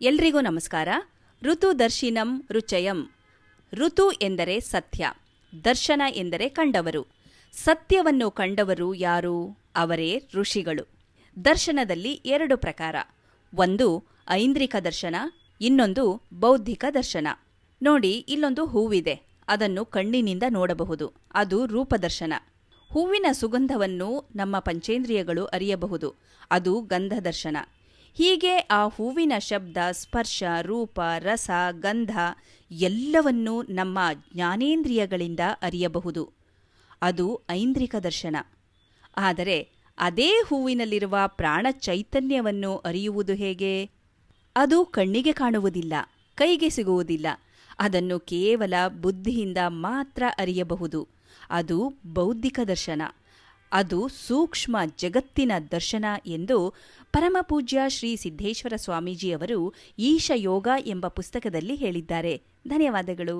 ಎಲ್ರಿಗೂ ನಮಸ್ಕಾರ. ಋತುದರ್ಶಿನಂ ರುಚಯಂ. ಋತು ಎಂದರೆ ಸತ್ಯ, ದರ್ಶನ ಎಂದರೆ ಕಂಡವರು. ಸತ್ಯವನ್ನು ಕಂಡವರು ಯಾರು? ಅವರೇ ಋಷಿಗಳು. ದರ್ಶನದಲ್ಲಿ 2 ಪ್ರಕಾರ. ಒಂದು ಐಂದ್ರಿಕ ದರ್ಶನ, ಇನ್ನೊಂದು ಬೌದ್ಧಿಕ ದರ್ಶನ. ನೋಡಿ, ಇಲ್ಲೊಂದು ಹೂವಿದೆ, ಅದನ್ನು ಕಣ್ಣಿನಿಂದ ನೋಡಬಹುದು, ಅದು ರೂಪದರ್ಶನ. ಹೂವಿನ ಸುಗಂಧವನ್ನು ನಮ್ಮ ಪಂಚೇಂದ್ರಿಯಗಳು ಅರಿಯಬಹುದು, ಅದು ಗಂಧದರ್ಶನ. ಹೀಗೆ ಆ ಹೂವಿನ ಶಬ್ದ, ಸ್ಪರ್ಶ, ರೂಪ, ರಸ, ಗಂಧ ಎಲ್ಲವನ್ನೂ ನಮ್ಮ ಜ್ಞಾನೇಂದ್ರಿಯಗಳಿಂದ ಅರಿಯಬಹುದು, ಅದು ಐಂದ್ರಿಕ ದರ್ಶನ. ಆದರೆ ಅದೇ ಹೂವಿನಲ್ಲಿರುವ ಪ್ರಾಣ ಚೈತನ್ಯವನ್ನು ಅರಿಯುವುದು ಹೇಗೆ? ಅದು ಕಣ್ಣಿಗೆ ಕಾಣುವುದಿಲ್ಲ, ಕೈಗೆ ಸಿಗುವುದಿಲ್ಲ, ಅದನ್ನು ಕೇವಲ ಬುದ್ಧಿಯಿಂದ ಮಾತ್ರ ಅರಿಯಬಹುದು, ಅದು ಬೌದ್ಧಿಕ ದರ್ಶನ. ಅದು ಸೂಕ್ಷ್ಮ ಜಗತ್ತಿನ ದರ್ಶನ ಎಂದು ಪರಮಪೂಜ್ಯ ಶ್ರೀ ಸಿದ್ದೇಶ್ವರ ಸ್ವಾಮೀಜಿಯವರು ಈಶ ಯೋಗ ಎಂಬ ಪುಸ್ತಕದಲ್ಲಿ ಹೇಳಿದ್ದಾರೆ. ಧನ್ಯವಾದಗಳು.